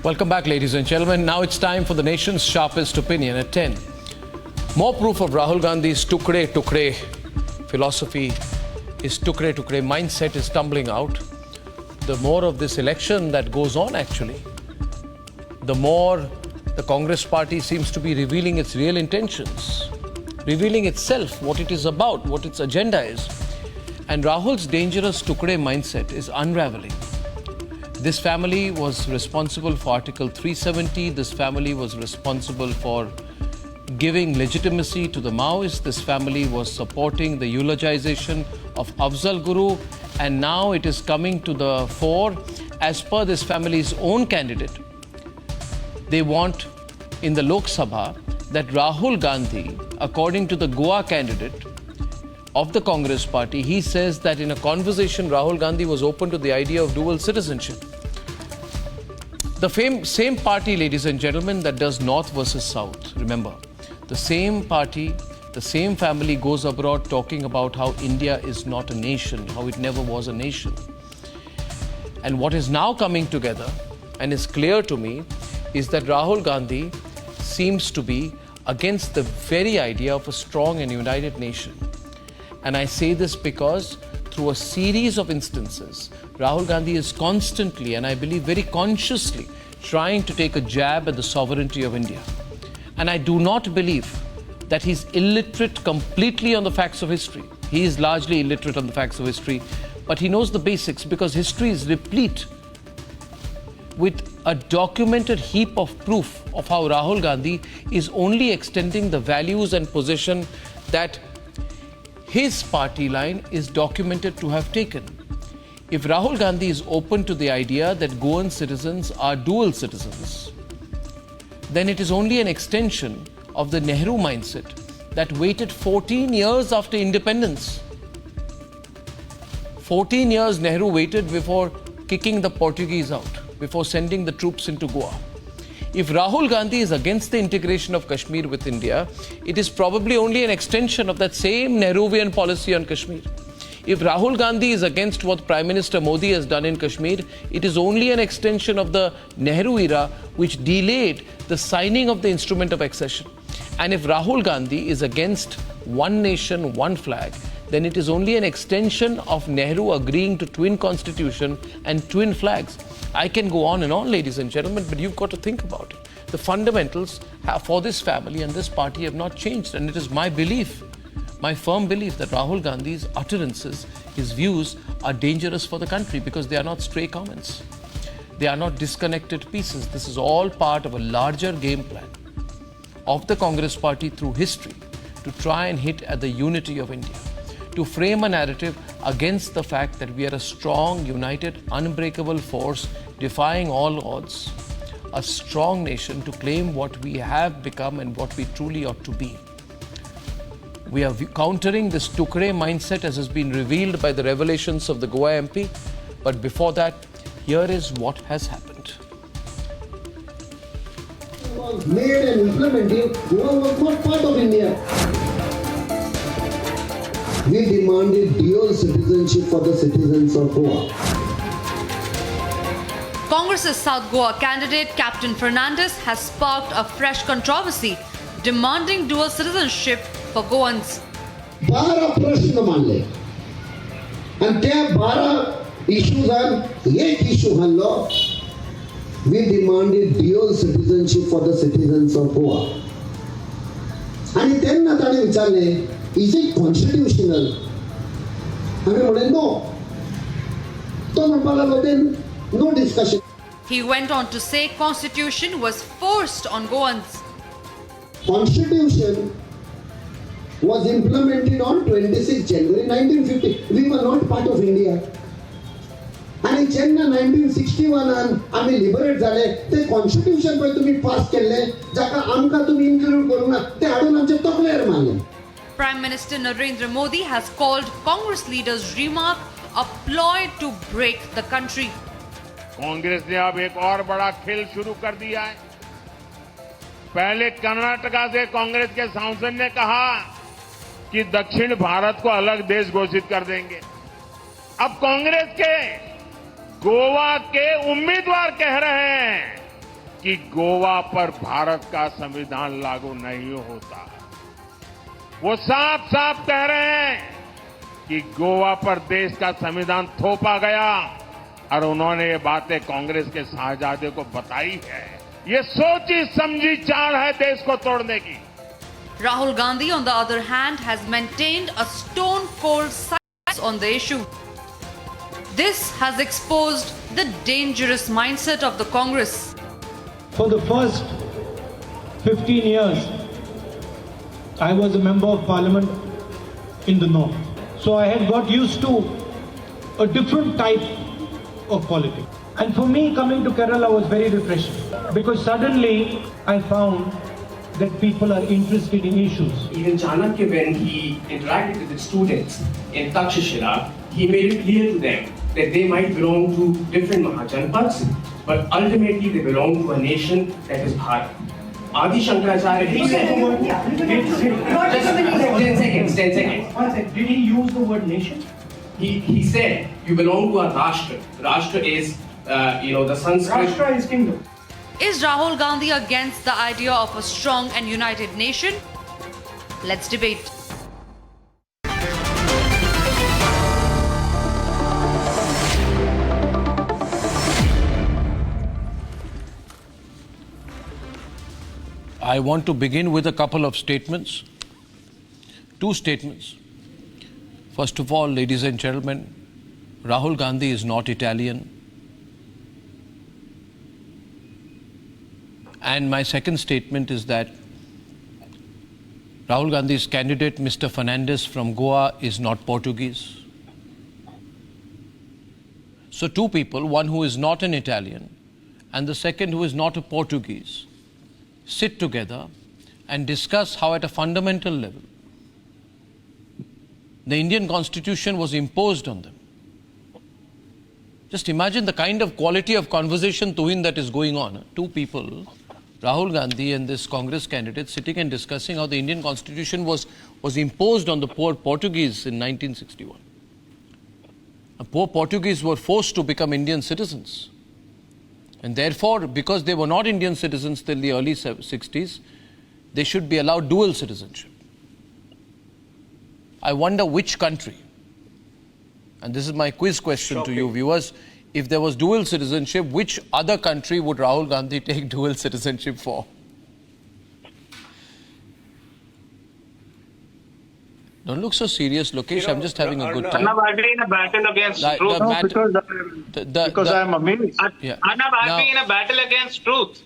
Welcome back, ladies and gentlemen. Now it's time for the nation's sharpest opinion at 10. More proof of Rahul Gandhi's Tukde philosophy, his Tukde mindset is tumbling out. The more of this election that goes on, actually, the more the Congress party seems to be revealing its real intentions, revealing itself, what it is about, what its agenda is. And Rahul's dangerous Tukde mindset is unraveling. This family was responsible for Article 370. This family was responsible for giving legitimacy to the Maoists. This family was supporting the eulogization of Afzal Guru. And now it is coming to the fore. As per this family's own candidate, they want in the Lok Sabha that Rahul Gandhi, according to the Goa candidate of the Congress party, he says that in a conversation, Rahul Gandhi was open to the idea of dual citizenship. The same party, ladies and gentlemen, that does North versus South. Remember, the same party, the same family goes abroad talking about how India is not a nation, how it never was a nation. And what is now coming together and is clear to me is that Rahul Gandhi seems to be against the very idea of a strong and united nation. And I say this because through a series of instances, Rahul Gandhi is constantly, and I believe very consciously, trying to take a jab at the sovereignty of India. And I do not believe that he's illiterate completely on the facts of history. He is largely illiterate on the facts of history, but he knows the basics because history is replete with a documented heap of proof of how Rahul Gandhi is only extending the values and position that his party line is documented to have taken. If Rahul Gandhi is open to the idea that Goan citizens are dual citizens, then it is only an extension of the Nehru mindset that waited 14 years after independence. 14 years Nehru waited before kicking the Portuguese out, before sending the troops into Goa. If Rahul Gandhi is against the integration of Kashmir with India, it is probably only an extension of that same Nehruvian policy on Kashmir. If Rahul Gandhi is against what Prime Minister Modi has done in Kashmir, it is only an extension of the Nehru era which delayed the signing of the instrument of accession. And if Rahul Gandhi is against one nation, one flag, then it is only an extension of Nehru agreeing to twin constitution and twin flags. I can go on and on, ladies and gentlemen, but you've got to think about it. The fundamentals for this family and this party have not changed. And it is my belief, my firm belief, that Rahul Gandhi's utterances, his views are dangerous for the country because they are not stray comments. They are not disconnected pieces. This is all part of a larger game plan of the Congress party through history to try and hit at the unity of India, to frame a narrative against the fact that we are a strong, united, unbreakable force defying all odds, a strong nation to claim what we have become and what we truly ought to be. We are countering this Tukde mindset as has been revealed by the revelations of the Goa MP. But before that, here is what has happened. Was made and implemented, Goa was not part of India. We demanded dual citizenship for the citizens of Goa. Congress's South Goa candidate, Captain Fernandes, has sparked a fresh controversy, demanding dual citizenship for Goans. 12 प्रश्न मांडले आणि त्या 12 इश्यूजान एक issue हाडलो. We demanded dual citizenship for the citizens of Goa. आणि त्यांना ताणे विचारले, is it constitutional? आम्ही म्हणले no. तो म्हणपाक लागलो then no discussion. He went on to say constitution was forced on Goans. Constitution was implemented on 26 January 1950. We were not part of India. आणि जेन्ना 1961 आम्ही लिबरेट झाले ते कॉन्स्टिट्यूशन पळय तुम्ही पास केले जाका आमका तुम्ही इन्क्लूड करूंक ना ते हाडून आमचे तकलेर मारले. Prime Minister Narendra Modi has called Congress leaders' remark a ploy to break the country. Congress ने अब एक और बड़ा खेल शुरू कर दिया है. पहले कर्नाटका से कांग्रेस के सांसद ने कहा कि दक्षिण भारत को अलग देश घोषित कर देंगे. अब कांग्रेस के गोवा के उम्मीदवार कह रहे हैं कि गोवा पर भारत का संविधान लागू नहीं होता। वो साफ साफ कह रहे हैं कि गोवा पर देश का संविधान थोपा गया और उन्होंने ये बातें कांग्रेस के शाहजादे को बताई है। ये सोची समझी चाल है देश को तोड़ने की। Rahul Gandhi, on the other hand, has maintained a stone-cold silence on the issue. This has exposed the dangerous mindset of the Congress. For the first 15 years, I was a member of parliament in the north. So I had got used to a different type of politics. And for me, coming to Kerala was very refreshing because suddenly I found that people are interested in issues. Even Chanakya, when he interacted with the students in Takshashila, he made it clear to them that they might belong to different Mahajanpads, but ultimately they belong to a nation that is Bharat. Adi Shankaracharya, he said, 10 seconds. Did he use the word nation? He said, you belong to a Rashtra. Rashtra is, the Sanskrit. Rashtra is kingdom. Is Rahul Gandhi against the idea of a strong and united nation? Let's debate. I want to begin with a couple of statements. Two statements. First of all, ladies and gentlemen, Rahul Gandhi is not Italian. And my second statement is that Rahul Gandhi's candidate, Mr. Fernandes from Goa, is not Portuguese. So two people, one who is not an Italian and the second who is not a Portuguese, sit together and discuss how at a fundamental level the Indian Constitution was imposed on them. Just imagine the kind of quality of conversation, Tuhin, that is going on. Two people, Rahul Gandhi and this Congress candidate, sitting and discussing how the Indian Constitution was imposed on the poor Portuguese in 1961. The poor Portuguese were forced to become Indian citizens. And therefore, because they were not Indian citizens till the early 60s, they should be allowed dual citizenship. I wonder which country, and this is my quiz question to you viewers, if there was dual citizenship, which other country would Rahul Gandhi take dual citizenship for? Don't look so serious, Lokesh. I'm just having a good time. Arnab, I've been in a battle against truth. Because I'm amazed. Arnab, I've been in a battle against truth.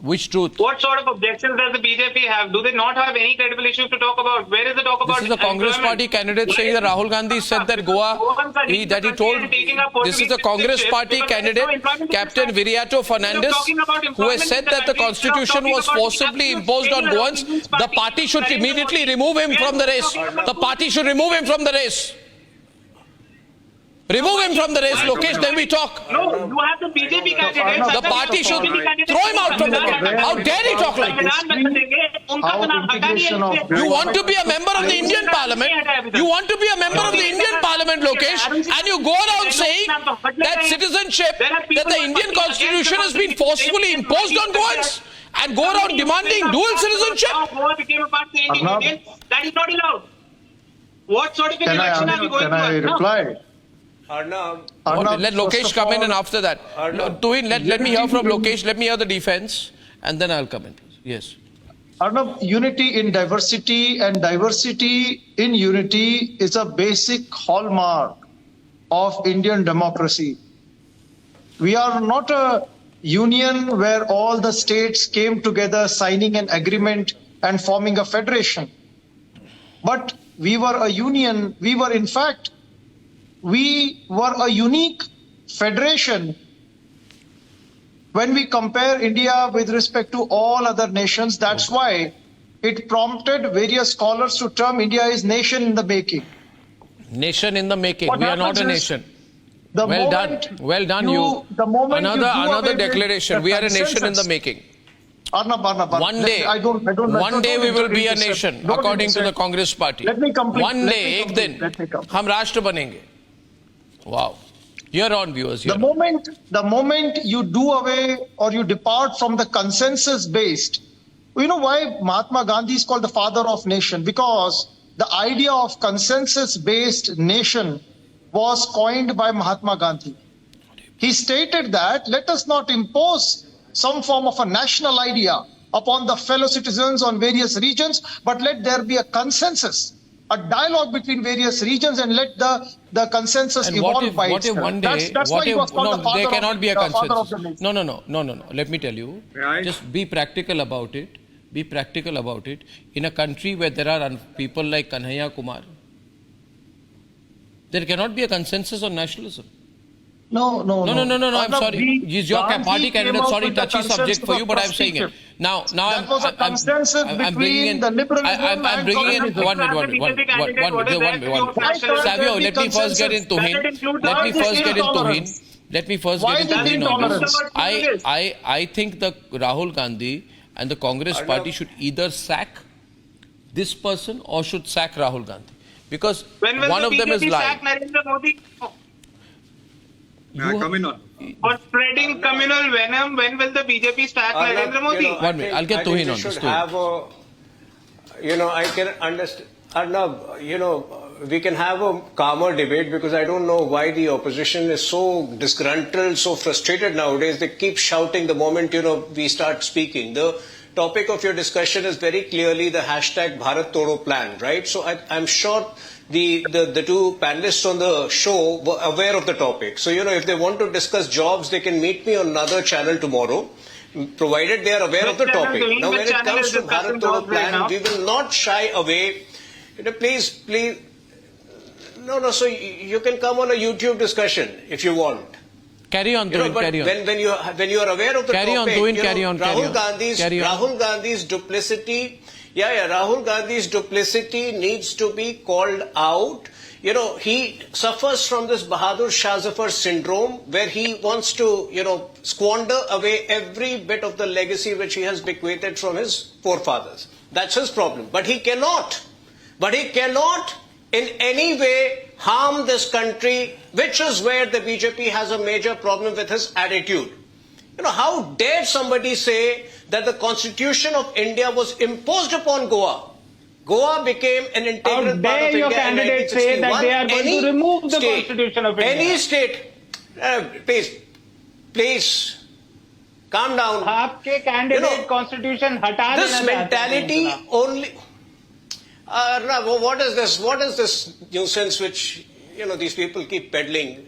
Which truth? What sort of objections does the BJP have? Do they not have any credible issues to talk about? Where is the talk about? This is the Congress party candidate saying that Rahul Gandhi said that Goa, he told, this is the Congress party candidate, Captain Viriato Fernandes, who has said that the constitution was forcibly imposed on Goans. The party should immediately remove him from the race. The party should remove him from the race. Remove him from the race, Lokesh, then we talk. No, you have the BJP candidate. The party should throw him out from the race. How dare he talk like this? You want to be a member of the Indian Parliament? You want to be a member of the Indian Parliament, Lokesh, and you go around saying that citizenship, that the Indian Constitution has been forcefully imposed on Goans, and go around demanding dual citizenship? Goa became a part of the Indian Union. That is not allowed. What sort of an election are we going to have? Can I reply? Let Lokesh come in, and after that, Tuhin, let me hear from Lokesh, let me hear the defense, and then I'll come in. Yes. Arnab, unity in diversity and diversity in unity is a basic hallmark of Indian democracy. We are not a union where all the states came together signing an agreement and forming a federation. But we were a union, we were a unique federation when we compare India with respect to all other nations. That's why it prompted various scholars to term India as nation in the making. Nation in the making. We are not a nation. Well done, you. Another declaration. We are a nation in the making. Arnab, one day we will be a nation, according to the Congress party. Let me complete. One day, ek din, hum rashtra banenge. Wow. You're on, viewers. The moment you do away or you depart from the consensus based, you know why Mahatma Gandhi is called the father of nation? Because the idea of consensus based nation was coined by Mahatma Gandhi. He stated that let us not impose some form of a national idea upon the fellow citizens on various regions, but let there be a consensus, a dialogue between various regions, and let the consensus And evolve by what if itself. one day, That's why he was called the father there cannot be a father of consensus. the nation. No. Let me tell you. Right. Just be practical about it. Be practical about it. In a country where there are people like Kanhaiya Kumar, there cannot be a consensus on nationalism. No. I'm sorry. It's your party candidate. Sorry, touchy subject for you, but I'm saying it. Now That was a consensus between the liberalism I'm bringing in one minute. Savio, let me first get into him. I think the Rahul Gandhi and the Congress party should either sack this person or should sack Rahul Gandhi. Because one of them is lying. Narendra Modi Come in on. for spreading communal venom? When will the BJP sack Narendra Modi? 1 minute. I'll get Tuhin on this. I can understand. Arnab, we can have a calmer debate because I don't know why the opposition is so disgruntled, so frustrated nowadays. They keep shouting the moment, we start speaking. The topic of your discussion is very clearly the hashtag Bharat Todo plan, right? So I'm sure the two panelists on the show were aware of the topic. So, if they want to discuss jobs, they can meet me on another channel tomorrow, provided they are aware of the topic. Now, when it comes to Bharat Todo plan, we will not shy away. Please. No, so you can come on a YouTube discussion if you want. Carry on, Tuhin, carry on. When you are aware of the carry topic, on, Tuhin, carry on. Rahul Gandhi's duplicity, Rahul Gandhi's duplicity needs to be called out. He suffers from this Bahadur Shah Zafar syndrome where he wants to, squander away every bit of the legacy which he has bequeathed from his forefathers. That's his problem. But he cannot in any way harm this country, which is where the BJP has a major problem with his attitude. How dare somebody say that the Constitution of India was imposed upon Goa? Goa became an integral part of India in 1961. How dare your candidates say that they are going to remove the Constitution of India? Any state, please, calm down. आपके candidate Constitution हटा देना This mentality only. What is this? What is this nuisance which these people keep peddling?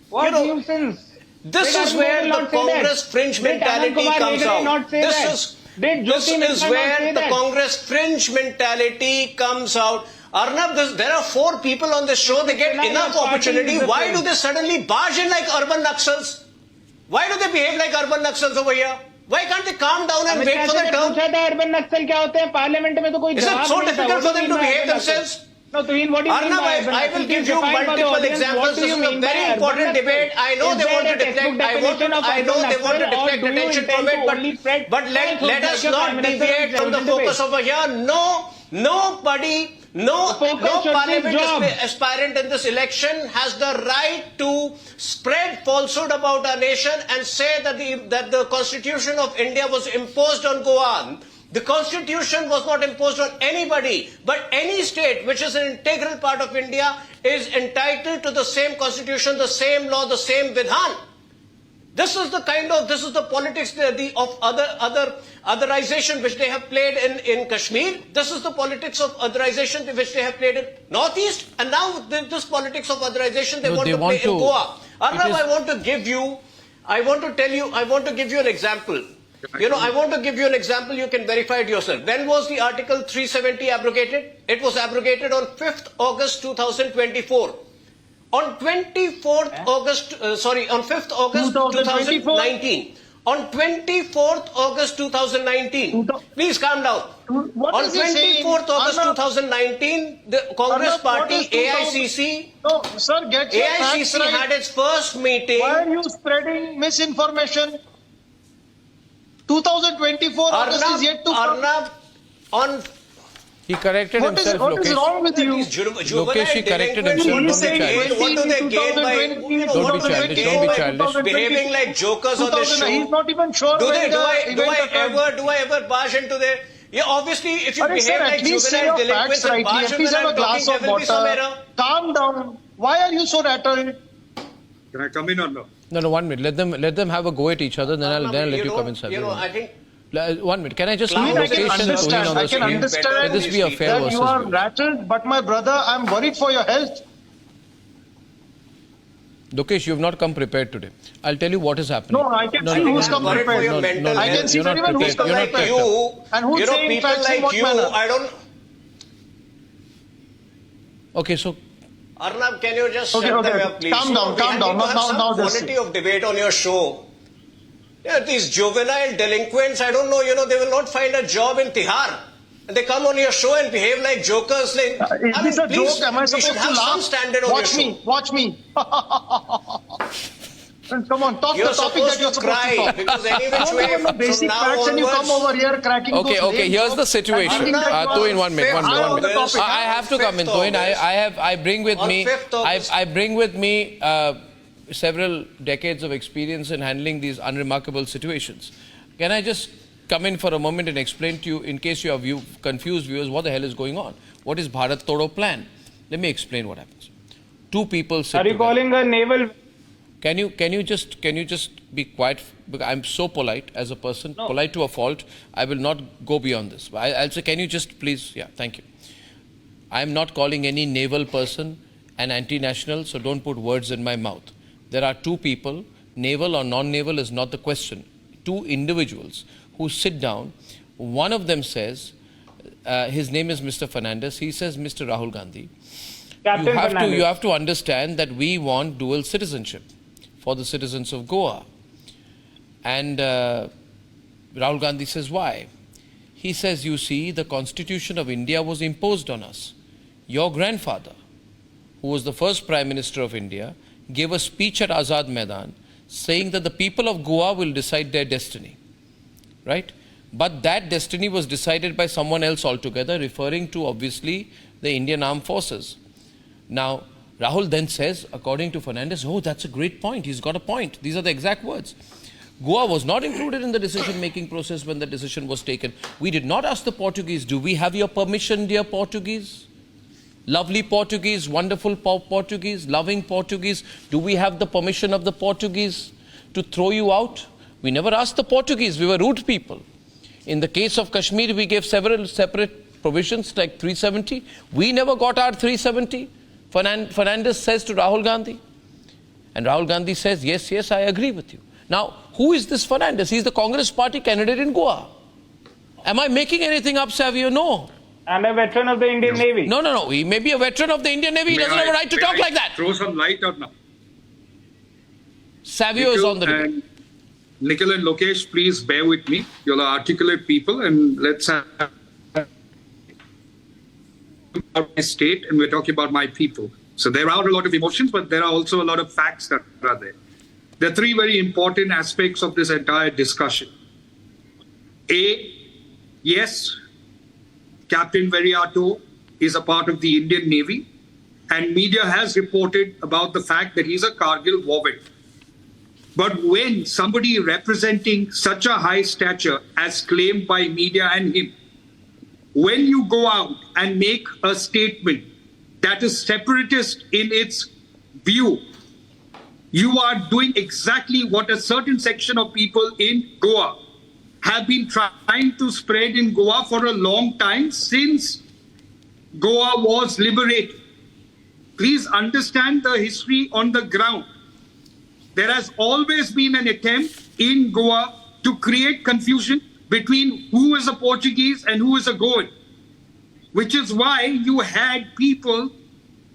What nuisance? This is where the Congress fringe mentality comes out. This is where the Congress fringe mentality comes out. Arnab, there are 4 people on this show. They get enough opportunity. Why do they suddenly barge in like urban Naxals? Why do they behave like urban Naxals over here? Why can't they calm down and wait for their turn? urban Naxal क्या होते हैं? Parliament में तो कोई Is it so difficult for them to behave themselves? No, Tuhin, what do you mean by urban I will give you multiple examples. This is a very important debate. I know they want to deflect. I know they want to deflect attention from it, but let us not deviate from the focus over here. No parliament aspirant in this election has the right to spread falsehood about our nation and say that the Constitution of India was imposed on Goa. The Constitution was not imposed on anybody, but any state which is an integral part of India is entitled to the same Constitution, the same law, the same Vidhan. This is the politics of otherization which they have played in Kashmir. This is the politics of otherization which they have played in Northeast, and now this politics of otherization they want to play in Goa. Arnab, I want to give you an example. I want to give you an example. You can verify it yourself. When was the Article 370 abrogated? It was abrogated on 5th August 2024. On 5th August 2019. On 24th August 2019. Please calm down. On 24th August 2019, the Congress Party, AICC, AICC had its first meeting. Why are you spreading misinformation? 2024 August is yet to come. Arnab, He corrected What is himself, what is Lokesh. wrong with you? Lokesh, he corrected himself. He Don't is be saying childish. What do they gain by? Don't be childish. Don't be childish. Behaving like jokers on this show. He's not even sure. Do when I ever barge into their? Yeah, obviously, if you behave sir, like at least say juvenile your delinquents facts and rightly. barge At in least when have a I'm glass talking, of there will be some water. error. Calm down. Why are you so rattled? Can I come in or no? No, 1 minute. Let them have a go at each other. Then I'll let you come inside. I think 1 minute. Can I just I leave can Lokesh and Tuhin on the I can screen? understand Let this be a fair that versus you are view. rattled, but my brother, I'm worried for your health. Lokesh, you have not come prepared today. I'll tell you what is happening. No, I can see who's come worried for prepared. your mental I can health. see You're not very well who's come prepared. People prepared. like you, And who's saying people facts in like what you, manner? I don't. Okay, so Arnab, can you just Okay, shut them okay. up, please? Calm down, We calm need down. to have Now some this- quality of debate on your show. Yeah, these juvenile delinquents, I don't know, they will not find a job in Tihar. And they come on your show and behave like jokers. Is this a please, joke? Am I we supposed should to have some laugh? standard on Watch your me, show. watch me. Come on, talk You're the topic that you're supposed to supposed cry to talk. because any which Don't way even know from basic now facts and you come onwards. over here cracking okay, those okay. lame Here's the jokes and situation. thinking that you are Tuhin, 1 minute. high on the topic. I have to come in, Tuhin. I bring with On me. 5th August. I bring with me several decades of experience in handling these unremarkable situations. Can I just come in for a moment and explain to you, in case you have confused viewers, what the hell is going on? What is Bharat Todo plan? Let me explain what happens. Two people sit Are you together. calling a naval? Can you just be quiet? Because I'm so polite as a person, polite to a fault. I will not go beyond this. I'll say, can you just please? Yeah, thank you. I'm not calling any naval person an anti-national, so don't put words in my mouth. There are two people, naval or non-naval is not the question. Two individuals who sit down. One of them says, his name is Mr. Fernandes. He says, Mr. Rahul Gandhi, Captain Fernandes. you have to understand that we want dual citizenship for the citizens of Goa. And Rahul Gandhi says, why? He says, you see, the Constitution of India was imposed on us. Your grandfather, who was the first Prime Minister of India, gave a speech at Azad Maidan saying that the people of Goa will decide their destiny. Right? But that destiny was decided by someone else altogether, referring to, obviously, the Indian Armed Forces. Now, Rahul then says, according to Fernandes, oh, that's a great point. He's got a point. These are the exact words. Goa was not included in the decision-making process when the decision was taken. We did not ask the Portuguese, do we have your permission, dear Portuguese? Lovely Portuguese, wonderful Portuguese, loving Portuguese. Do we have the permission of the Portuguese to throw you out? We never asked the Portuguese. We were rude people. In the case of Kashmir, we gave several separate provisions like 370. We never got our 370. Fernandes says to Rahul Gandhi. And Rahul Gandhi says, yes, yes, I agree with you. Now, who is this Fernandes? He's the Congress party candidate in Goa. Am I making anything up, Savio? No. And a veteran of the Indian Navy. No, no, no. He may be a veteran of the Indian Navy. He doesn't have a right to talk like that. Throw some light on now. Savio is on the debate. Nikhil and Lokesh, please bear with me. You're articulate people, and let's have about my state, and we're talking about my people. So there are a lot of emotions, but there are also a lot of facts that are there. There are three very important aspects of this entire discussion. A, yes, Captain Viriato is a part of the Indian Navy, and media has reported about the fact that he's a Kargil war veteran. But when somebody representing such a high stature as claimed by media and him, when you go out and make a statement that is separatist in its view, you are doing exactly what a certain section of people in Goa have been trying to spread in Goa for a long time since Goa was liberated. Please understand the history on the ground. There has always been an attempt in Goa to create confusion between who is a Portuguese and who is a Goan, which is why you had people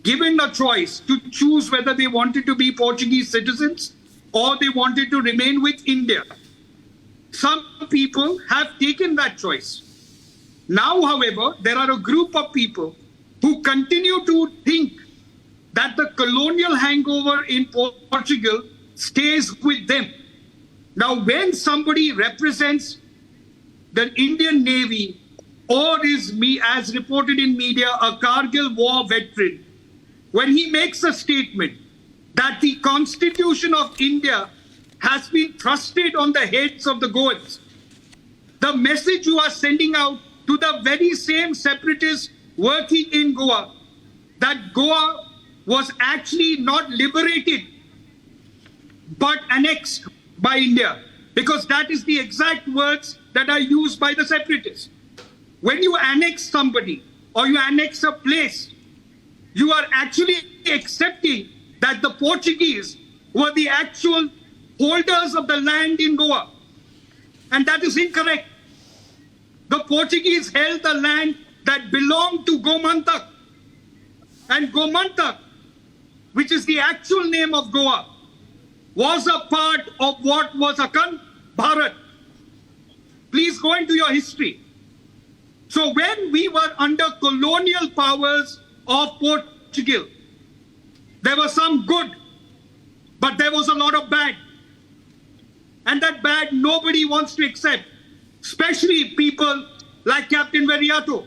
given a choice to choose whether they wanted to be Portuguese citizens or they wanted to remain with India. Some people have taken that choice. Now, however, there are a group of people who continue to think that the colonial hangover in Portugal stays with them. Now, when somebody represents the Indian Navy or is as reported in media, a Kargil war veteran, when he makes a statement that the Constitution of India has been thrusted on the heads of the Goans, the message you are sending out to the very same separatists working in Goa, that Goa was actually not liberated but annexed by India, because that is the exact words that are used by the separatists. When you annex somebody or you annex a place, you are actually accepting that the Portuguese were the actual holders of the land in Goa. And that is incorrect. The Portuguese held the land that belonged to Gomantak. And Gomantak, which is the actual name of Goa, was a part of what was Akhand Bharat. Please go into your history. So when we were under colonial powers of Portugal, there was some good, but there was a lot of bad. And that bad nobody wants to accept, especially people like Captain Viriato.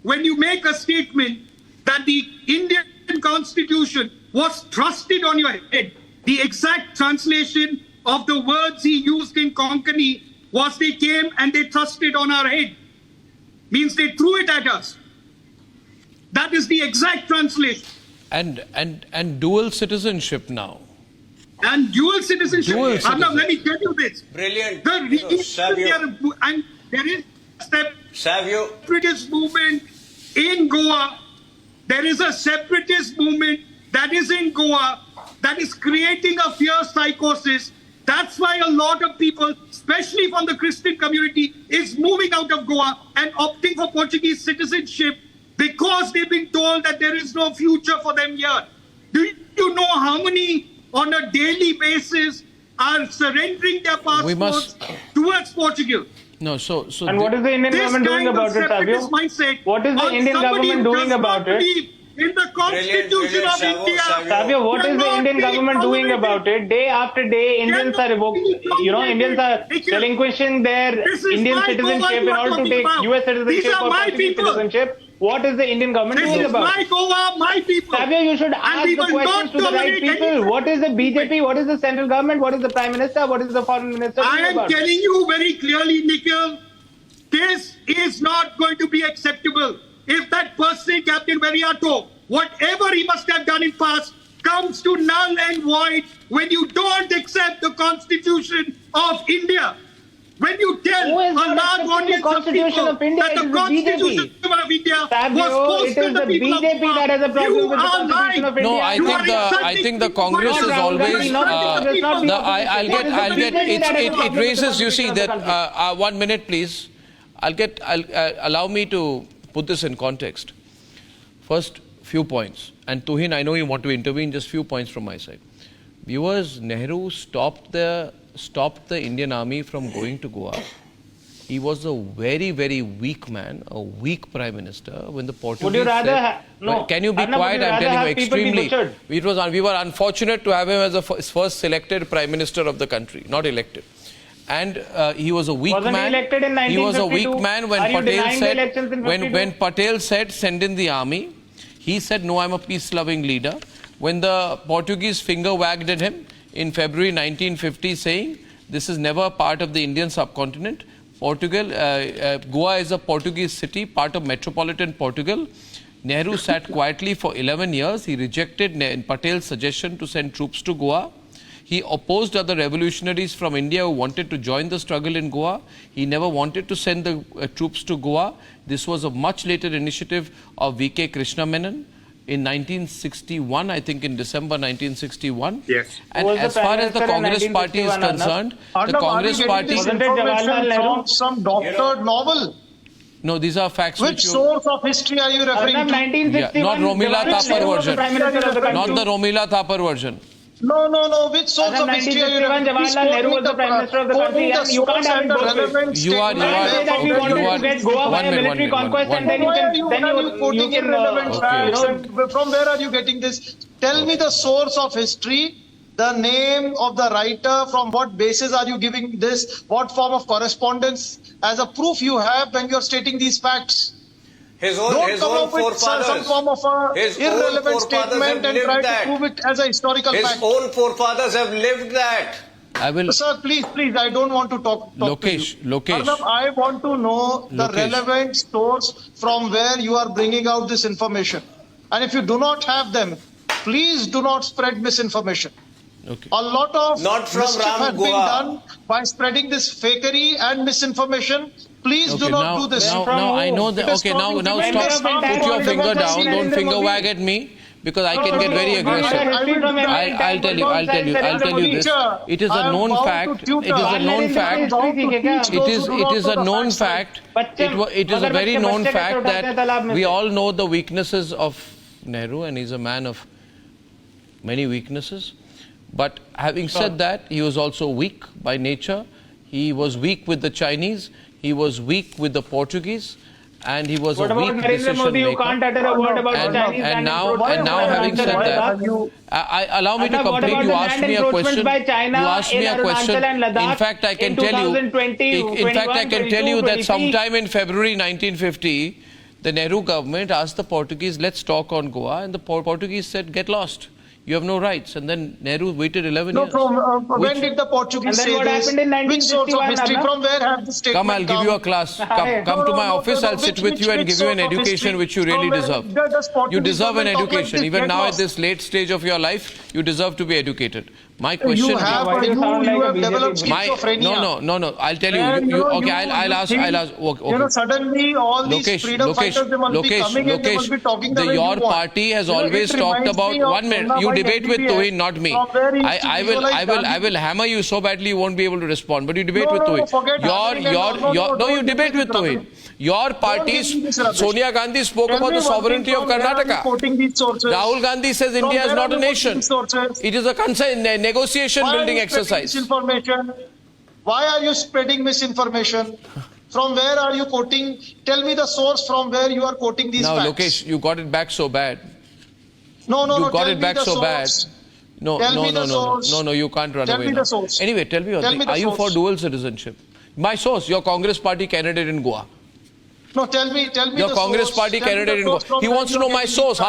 When you make a statement that the Indian Constitution was thrusted on your head, the exact translation of the words he used in Konkani was they came and they thrusted on our head. Means they threw it at us. That is the exact translation. And dual citizenship now. And dual citizenship. Arnav, let me tell you this. Brilliant. The reason and there is a separatist movement in Goa. There is a separatist movement that is in Goa that is creating a fear psychosis. That's why a lot of people, especially from the Christian community, is moving out of Goa and opting for Portuguese citizenship because they've been told that there is no future for them here. Do you know how many on a daily basis are surrendering their passports towards Portugal? No, so and what is the Indian government doing about it, Savio? What is the Indian government doing about it? In the Constitution of India. Savio, what is the Indian government doing about it? Day after day, Indians are Indians are relinquishing their Indian citizenship in order to take US citizenship or Portuguese citizenship. What is the Indian government doing about it? My people. Savio, you should ask the questions to the right people. What is the BJP? What is the central government? What is the Prime Minister? What is the Foreign Minister doing about it? I am telling you very clearly, Nikhil, this is not going to be acceptable. If that person, Captain Viriato, whatever he must have done in past, comes to null and void when you don't accept the Constitution of India. When you tell a large audience of people that the Constitution of India was posted to the people of BJP that has a problem with the Constitution of India. No, I think the Congress is always. I'll get. It raises. You see that. 1 minute, please. Allow me to put this in context. First, few points. And Tuhin, I know you want to intervene. Just few points from my side. Viewers, Nehru stopped the Indian army from going to Goa. He was a very, very weak man, a weak prime minister. When the Portuguese would you rather said, no, can you be quiet? I'm telling you, extremely. We were unfortunate to have him as the first selected prime minister of the country, not elected. And he was a weak man. Wasn't he elected in 1952? He was a weak man when Patel said send in the army. He said, no, I'm a peace-loving leader. When the Portuguese finger wagged at him in February 1950 saying, this is never part of the Indian subcontinent. Goa is a Portuguese city, part of metropolitan Portugal. Nehru sat quietly for 11 years. He rejected Patel's suggestion to send troops to Goa. He opposed other revolutionaries from India who wanted to join the struggle in Goa. He never wanted to send the troops to Goa. This was a much later initiative of V.K. Krishna Menon in 1961, I think in December 1961. Yes. And as far as the Congress party is concerned, the Congress party... Wasn't it Jawaharlal Nehru from some doctored novel? No, these are facts which source of history are you referring to? 1961, not Romila Thapar version. Not the Romila Thapar version. No. Which source of history are you referring to? Jawaharlal Nehru was the Prime Minister of the country, and you can't have both ways. You are that we wanted to get Goa by a military conquest, and then you can facts. From where are you getting this? Tell me the source of history the name of the writer, from what basis are you giving this, what form of correspondence as a proof you have when you're stating these facts. Don't come up with some form of irrelevant statement and try to prove it as a historical fact. His own forefathers have lived that. I will. Sir, please, I don't want to talk Lokesh, to you. Lokesh. Arnab, I want to know the relevant source from where you are bringing out this information. And if you do not have them, please do not spread misinformation. Okay. A lot of Not from mischief has been Goa. done by spreading this fakery and misinformation. Please do not do this. Now I know that. Okay, now stop. Put your finger down. Don't finger wag at me, because I can get very aggressive. I'll tell you this. It is a known fact. It is a known fact. It is a known fact. It is a very known fact that we all know the weaknesses of Nehru, and he's a man of many weaknesses. But having said that, he was also weak by nature. He was weak with the Chinese. He was weak with the Portuguese. And he was a weak decision maker. You can't utter a word about Chinese. And now having said that, allow me to complete. You asked me a question. You asked me a question. In fact, I can tell you. In fact, I can tell you that sometime in February 1950, the Nehru government asked the Portuguese, "Let's talk on Goa," and the Portuguese said, "Get lost. You have no rights." And then Nehru waited 11 years. When did the Portuguese say this? Which source of history? From where have the statement come? I'll give you a class. Come to my office. I'll sit with you and give you an education which you really deserve. You deserve an education. Even now at this late stage of your life, you deserve to be educated. My question. You have developed schizophrenia. No. I'll tell you. Okay, I'll ask. Okay. Suddenly all these freedom fighters, they must be coming and they must be talking the way you want. Your party has always talked about 1 minute. You debate with Tuhin, not me. I will hammer you so badly you won't be able to respond. But you debate with Tuhin. No, you debate with Tuhin. Your party, Sonia Gandhi spoke about the sovereignty of Karnataka. Rahul Gandhi says India is not a nation. It is a negotiation building exercise. Why are you spreading misinformation? From where are you quoting? Tell me the source from where you are quoting these facts. Now, Lokesh, you got it back so bad. No. You got it back so bad. No, you can't run away. Tell me the source. Anyway, tell me one thing. Are you for dual citizenship? My source, your Congress party candidate in Goa. No, tell me your Congress party candidate in Goa. He wants to know my source.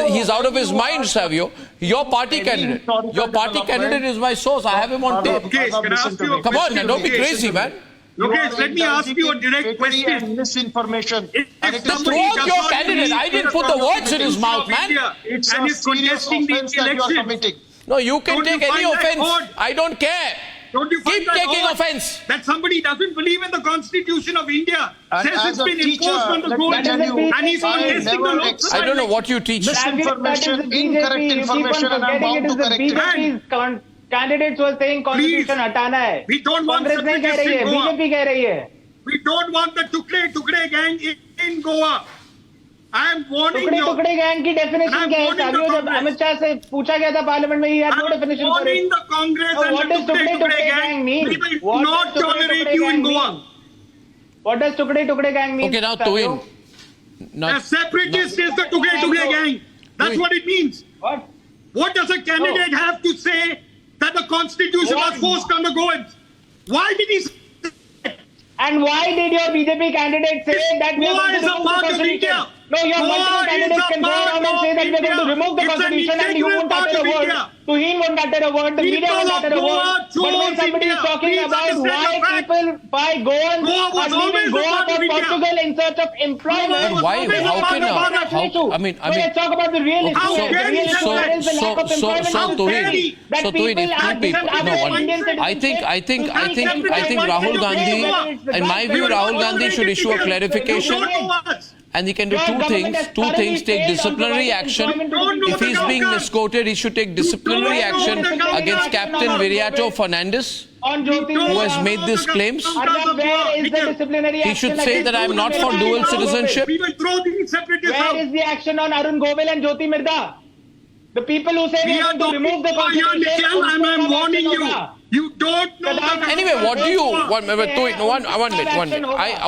He's out of his mind, Savio. Your party candidate. Your party candidate is my source. I have him on tape. Okay, can I ask you a Come on, question? don't be crazy, man. Lokesh, let me ask you a direct question. Misinformation. Provoke your candidate. I didn't put the words in his mouth, man. It's a serious offense that you are committing. No, you can take any offense. I don't care. Don't you find Keep taking offense. That somebody doesn't believe in the Constitution of India, says it's been enforced on the goal, and he's contesting the Lok Sabha. I don't know what you teach. Misinformation, incorrect information, and I'm bound to correct it. Candidates were saying Constitution hatana hai. We don't want Congress नहीं कह रही है, BJP कह रही है. We don't want the Tukde gang in Goa. I am warning you. टुकड़े gang की definition क्या है? साथियों, जब अमित शाह से पूछा गया था पार्लियामेंट में, he had no definition for it. The Congress and what does Tukde gang mean? We will not tolerate you in Goa. What does Tukde gang mean? Okay, now Tuhin. A separatist is the Tukde gang. That's what it means. What does a candidate have to say that the Constitution was forced on the Goans? Why did he say? And why did your BJP candidate say that we are going to remove the Constitution? No, your multiple candidates can go around and say that we are going to remove the Constitution and you won't utter a word. Tuhin won't utter a word, the media won't utter a word. But when somebody is talking about why people, why Goans are leaving Goa for Portugal in search of employment, why? How can I mean, let's talk about the real issue. The real issue is the lack of employment. So Tuhin, I think Rahul Gandhi, in my view, Rahul Gandhi should issue a clarification. And he can do two things. Take disciplinary action. If he's being misquoted, he should take disciplinary action against Captain Viriato Fernandes, who has made these claims. He should say that I am not for dual citizenship. We will throw these separatists out. Where is the action on Arun Govil and Jyoti Mirda? The people who say they want to remove the Constitution. And I'm warning you. You don't know. Anyway, what do you? One minute.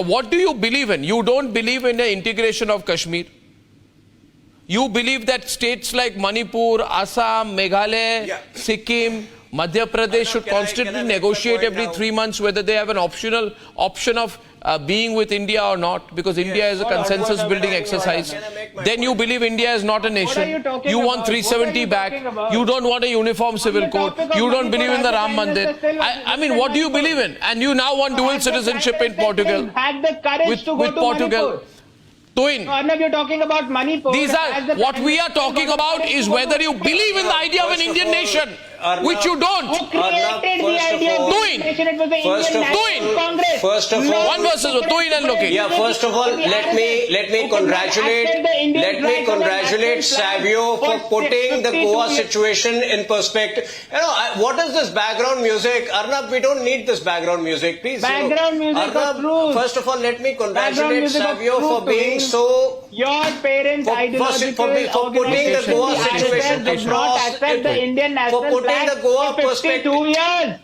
What do you believe in? You don't believe in the integration of Kashmir. You believe that states like Manipur, Assam, Meghalaya, Sikkim, Madhya Pradesh should constantly negotiate every 3 months whether they have an option of being with India or not, because India is a consensus building exercise. Then you believe India is not a nation. You want 370 back. You don't want a uniform civil code. You don't believe in the Ram Mandir. I mean, what do you believe in? And you now want dual citizenship in Portugal. Had the courage to go with to Portugal. Manipur. Arnab, you're talking about Manipur. These are what we are talking about is whether you believe in the idea of an Indian nation, which you don't. Who created the idea of Doing. nation? It was the Indian National Congress. First of all, one versus Doing and looking. Yeah, first of all, let me congratulate Savio for putting the Goa situation in perspective. You know, what is this background music? Arnab, we don't need this background music, please. Background music of truth. First of all, let me congratulate Savio for being so... Your parents' ideological for putting the Goa situation did not accept the Indian national flag the Goa for 52 years.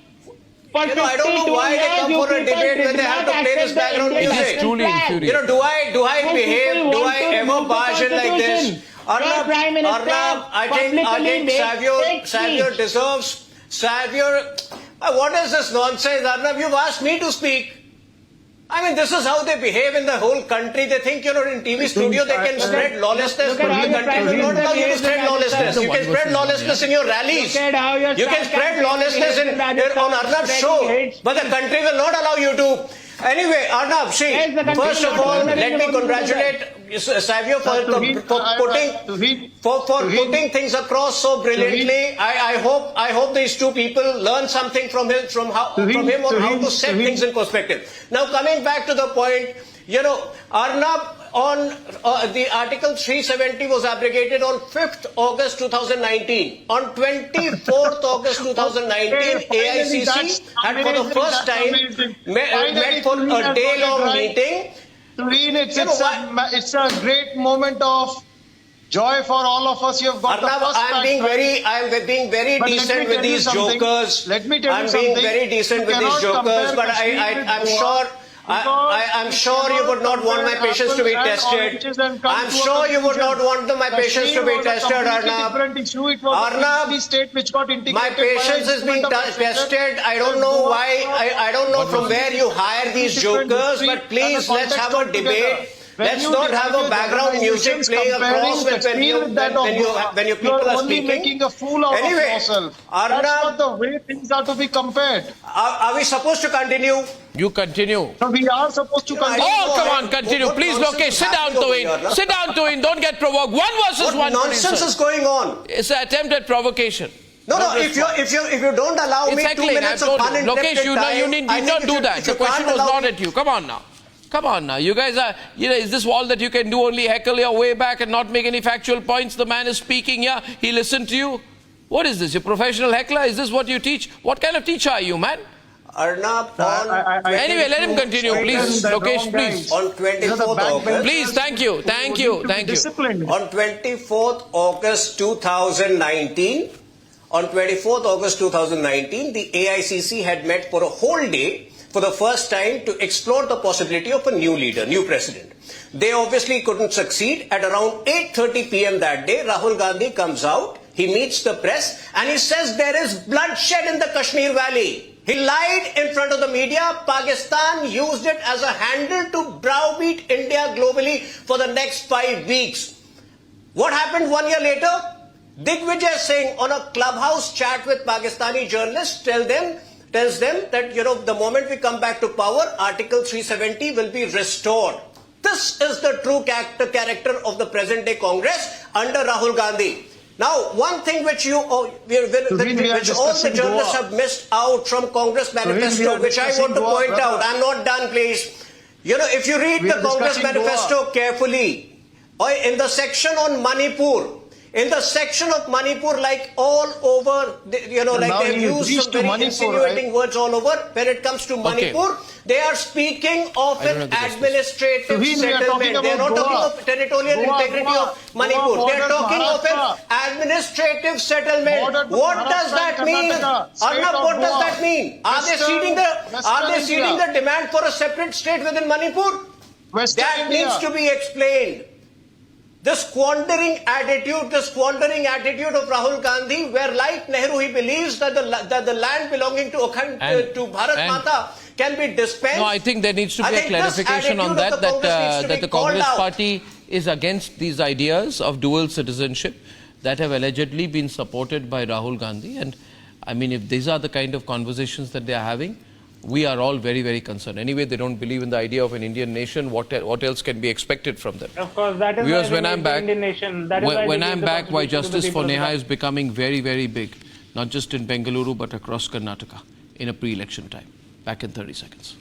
For I don't know why they come for a debate when they have to play this background music. It is truly infuriating. You know, do I behave? Do I ever barge in like this? Arnab, I think Savio deserves. Savio, what is this nonsense, Arnab? You've asked me to speak. I mean, this is how they behave in the whole country. They think, you know, in TV studio they can spread lawlessness, but the country will not allow you to spread lawlessness. You can spread lawlessness in your rallies. You can spread lawlessness on Arnab's show, but the country will not allow you to. Anyway, Arnab, see, first of all, let me congratulate Savio for putting things across so brilliantly. I hope these two people learn something from him on how to set things in perspective. Now, coming back to the point, you know, Arnab, on the Article 370 was abrogated on 5th August 2019. On 24th August 2019, AICC had for the first time met for a day-long meeting. It's a great moment of joy for all of us. You have got Arnab, the first I'm being very decent with these jokers. Let me tell you something. I'm being very decent with these jokers, but I'm sure you would not want my patience to be tested. I'm sure you would not want my patience to be tested, Arnab. Arnab, my patience is being tested. I don't know why. I don't know from where you hire these jokers, but please, let's have a debate. Let's not have a background music playing across when your people are speaking. Making a fool out of yourself. Arnab, that's not the way things are to be compared. Are we supposed to continue? You continue. So we are supposed to continue. Oh, come on, continue. Please, Lokesh, sit down to it. Sit down to it. Don't get provoked. One versus one. What nonsense is going on? It's an attempt at provocation. No, if you don't allow me 2 minutes of uninterrupted time, Lokesh, you need not do that. The question was not at you. Come on now. Come on now. You guys are, is this all that you can do? Only heckle your way back and not make any factual points? The man is speaking here. He listened to you. What is this? You're a professional heckler? Is this what you teach? What kind of teacher are you, man? Arnab, anyway, let him continue, please. Lokesh, please. On 24th August. Please, thank you. On 24th August 2019, the AICC had met for a whole day for the first time to explore the possibility of a new leader, new president. They obviously couldn't succeed. At around 8:30 p.m. that day, Rahul Gandhi comes out, he meets the press, and he says there is bloodshed in the Kashmir Valley. He lied in front of the media. Pakistan used it as a handle to browbeat India globally for the next 5 weeks. What happened 1 year later? Digvijay Singh, on a clubhouse chat with Pakistani journalists, tells them that, the moment we come back to power, Article 370 will be restored. This is the true character of the present-day Congress under Rahul Gandhi. Now, one thing which all the journalists have missed out from Congress Manifesto, which I want to point out. I'm not done, please. If you read the Congress Manifesto carefully, or in the section on Manipur, like all over, they've used some very insinuating words all over. When it comes to Manipur, they are speaking of an administrative settlement. They are not talking of territorial integrity of Manipur. They are talking of an administrative settlement. What does that mean? Arnab, what does that mean? Are they ceding the demand for a separate state within Manipur? That needs to be explained. The squandering attitude of Rahul Gandhi, where like Nehru, he believes that the land belonging to Bharat Mata can be dispensed. No, I think there needs to be a clarification on that, that the Congress party is against these ideas of dual citizenship that have allegedly been supported by Rahul Gandhi. And I mean, if these are the kind of conversations that they are having, we are all very, very concerned. Anyway, they don't believe in the idea of an Indian nation. What else can be expected from them? Of course, that is Viewers, why when I'm back, Indian nation. When I'm back, why justice for Neha is becoming very, very big, not just in Bengaluru, but across Karnataka in a pre-election time. Back in 30 seconds.